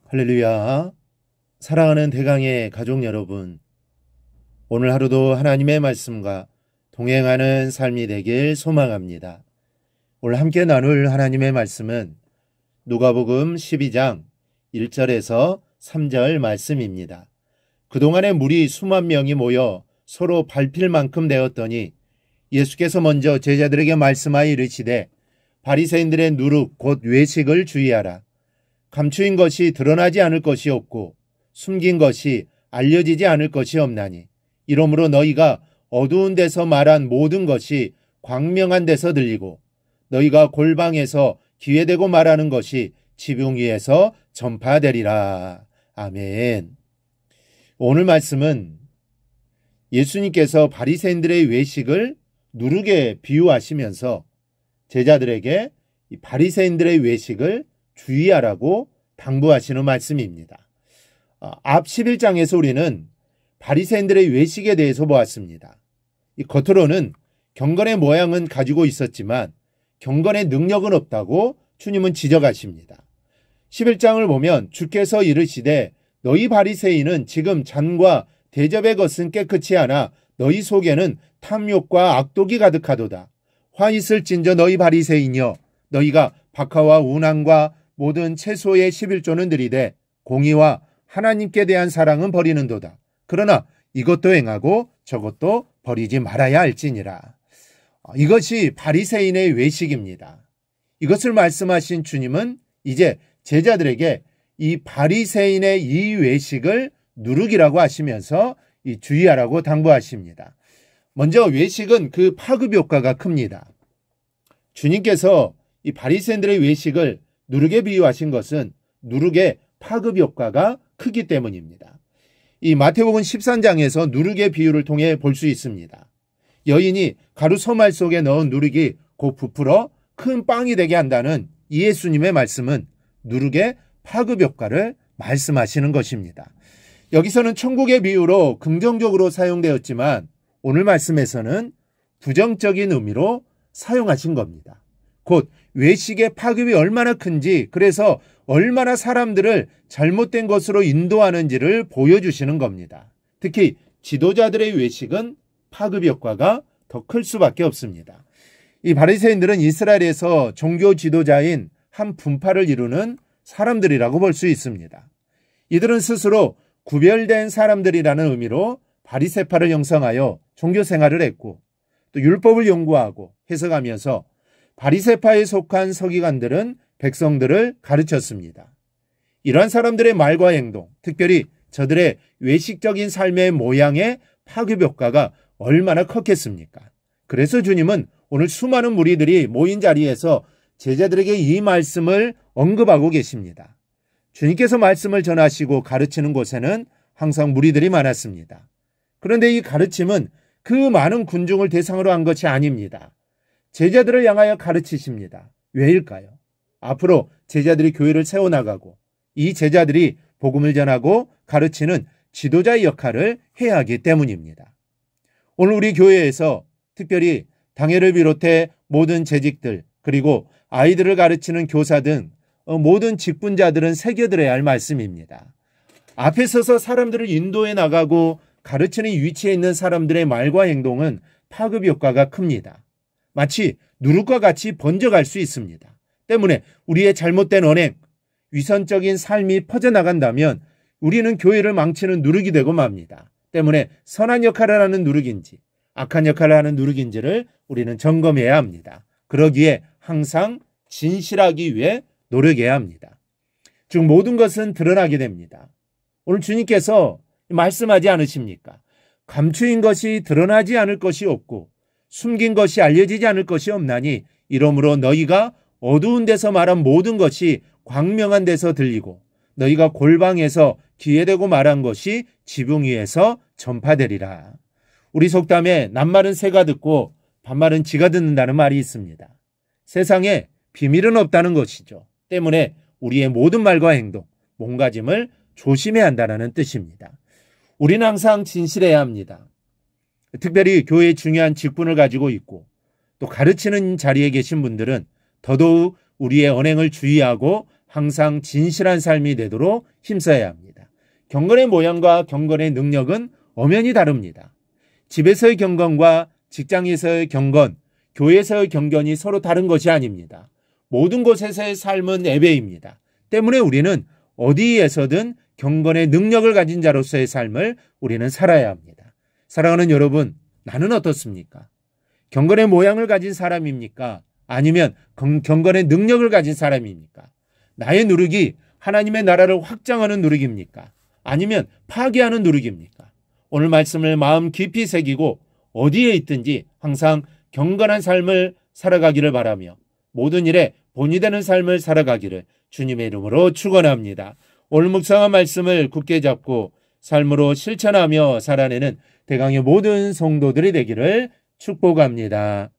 할렐루야. 사랑하는 대강의 가족 여러분, 오늘 하루도 하나님의 말씀과 동행하는 삶이 되길 소망합니다. 오늘 함께 나눌 하나님의 말씀은 누가복음 12장 1절에서 3절 말씀입니다. 그동안에 무리 수만 명이 모여 서로 밟힐 만큼 되었더니 예수께서 먼저 제자들에게 말씀하여 이르시되 바리새인들의 누룩 곧 외식을 주의하라. 감추인 것이 드러나지 않을 것이 없고 숨긴 것이 알려지지 않을 것이 없나니 이러므로 너희가 어두운 데서 말한 모든 것이 광명한 데서 들리고 너희가 골방에서 기회되고 말하는 것이 지붕 위에서 전파되리라. 아멘. 오늘 말씀은 예수님께서 바리새인들의 외식을 누룩에 비유하시면서 제자들에게 이 바리새인들의 외식을 주의하라고 당부하시는 말씀입니다. 앞 11장에서 우리는 바리새인들의 외식에 대해서 보았습니다. 이 겉으로는 경건의 모양은 가지고 있었지만 경건의 능력은 없다고 주님은 지적하십니다. 11장을 보면 주께서 이르시되 너희 바리새인은 지금 잔과 대접의 것은 깨끗이 하나 너희 속에는 탐욕과 악독이 가득하도다. 화 있을진저 너희 바리새인이여 너희가 박하와 운항과 모든 채소의 11조는 들이되 공의와 하나님께 대한 사랑은 버리는도다. 그러나 이것도 행하고 저것도 버리지 말아야 할지니라. 이것이 바리새인의 외식입니다. 이것을 말씀하신 주님은 이제 제자들에게 이 바리새인의 이 외식을 누룩이라고 하시면서 이 주의하라고 당부하십니다. 먼저 외식은 그 파급 효과가 큽니다. 주님께서 이 바리새인들의 외식을 누룩에 비유하신 것은 누룩의 파급 효과가 크기 때문입니다. 이 마태복음 13장에서 누룩의 비유를 통해 볼 수 있습니다. 여인이 가루 소말 속에 넣은 누룩이 곧 부풀어 큰 빵이 되게 한다는 이 예수님의 말씀은 누룩의 파급 효과를 말씀하시는 것입니다. 여기서는 천국의 비유로 긍정적으로 사용되었지만 오늘 말씀에서는 부정적인 의미로 사용하신 겁니다. 곧 외식의 파급이 얼마나 큰지, 그래서 얼마나 사람들을 잘못된 것으로 인도하는지를 보여주시는 겁니다. 특히 지도자들의 외식은 파급 효과가 더 클 수밖에 없습니다. 이 바리새인들은 이스라엘에서 종교 지도자인 한 분파를 이루는 사람들이라고 볼 수 있습니다. 이들은 스스로 구별된 사람들이라는 의미로 바리새파를 형성하여 종교 생활을 했고 또 율법을 연구하고 해석하면서 바리새파에 속한 서기관들은 백성들을 가르쳤습니다. 이러한 사람들의 말과 행동, 특별히 저들의 외식적인 삶의 모양의 파급 효과가 얼마나 컸겠습니까? 그래서 주님은 오늘 수많은 무리들이 모인 자리에서 제자들에게 이 말씀을 언급하고 계십니다. 주님께서 말씀을 전하시고 가르치는 곳에는 항상 무리들이 많았습니다. 그런데 이 가르침은 그 많은 군중을 대상으로 한 것이 아닙니다. 제자들을 향하여 가르치십니다. 왜일까요? 앞으로 제자들이 교회를 세워나가고 이 제자들이 복음을 전하고 가르치는 지도자의 역할을 해야 하기 때문입니다. 오늘 우리 교회에서 특별히 당회를 비롯해 모든 재직들 그리고 아이들을 가르치는 교사 등 모든 직분자들은 새겨들어야 할 말씀입니다. 앞에 서서 사람들을 인도해 나가고 가르치는 위치에 있는 사람들의 말과 행동은 파급 효과가 큽니다. 마치 누룩과 같이 번져갈 수 있습니다. 때문에 우리의 잘못된 언행, 위선적인 삶이 퍼져나간다면 우리는 교회를 망치는 누룩이 되고 맙니다. 때문에 선한 역할을 하는 누룩인지 악한 역할을 하는 누룩인지를 우리는 점검해야 합니다. 그러기에 항상 진실하기 위해 노력해야 합니다. 즉 모든 것은 드러나게 됩니다. 오늘 주님께서 말씀하지 않으십니까? 감추인 것이 드러나지 않을 것이 없고 숨긴 것이 알려지지 않을 것이 없나니 이러므로 너희가 어두운 데서 말한 모든 것이 광명한 데서 들리고 너희가 골방에서 기회되고 말한 것이 지붕 위에서 전파되리라. 우리 속담에 낱말은 새가 듣고 반말은 쥐가 듣는다는 말이 있습니다. 세상에 비밀은 없다는 것이죠. 때문에 우리의 모든 말과 행동, 몸가짐을 조심해야 한다는 뜻입니다. 우리는 항상 진실해야 합니다. 특별히 교회의 중요한 직분을 가지고 있고 또 가르치는 자리에 계신 분들은 더더욱 우리의 언행을 주의하고 항상 진실한 삶이 되도록 힘써야 합니다. 경건의 모양과 경건의 능력은 엄연히 다릅니다. 집에서의 경건과 직장에서의 경건, 교회에서의 경건이 서로 다른 것이 아닙니다. 모든 곳에서의 삶은 예배입니다. 때문에 우리는 어디에서든 경건의 능력을 가진 자로서의 삶을 우리는 살아야 합니다. 사랑하는 여러분, 나는 어떻습니까? 경건의 모양을 가진 사람입니까? 아니면 경건의 능력을 가진 사람입니까? 나의 누룩이 하나님의 나라를 확장하는 누룩입니까? 아니면 파괴하는 누룩입니까? 오늘 말씀을 마음 깊이 새기고 어디에 있든지 항상 경건한 삶을 살아가기를 바라며 모든 일에 본이 되는 삶을 살아가기를 주님의 이름으로 축원합니다. 오늘 묵상한 말씀을 굳게 잡고 삶으로 실천하며 살아내는 대강의 모든 성도들이 되기를 축복합니다.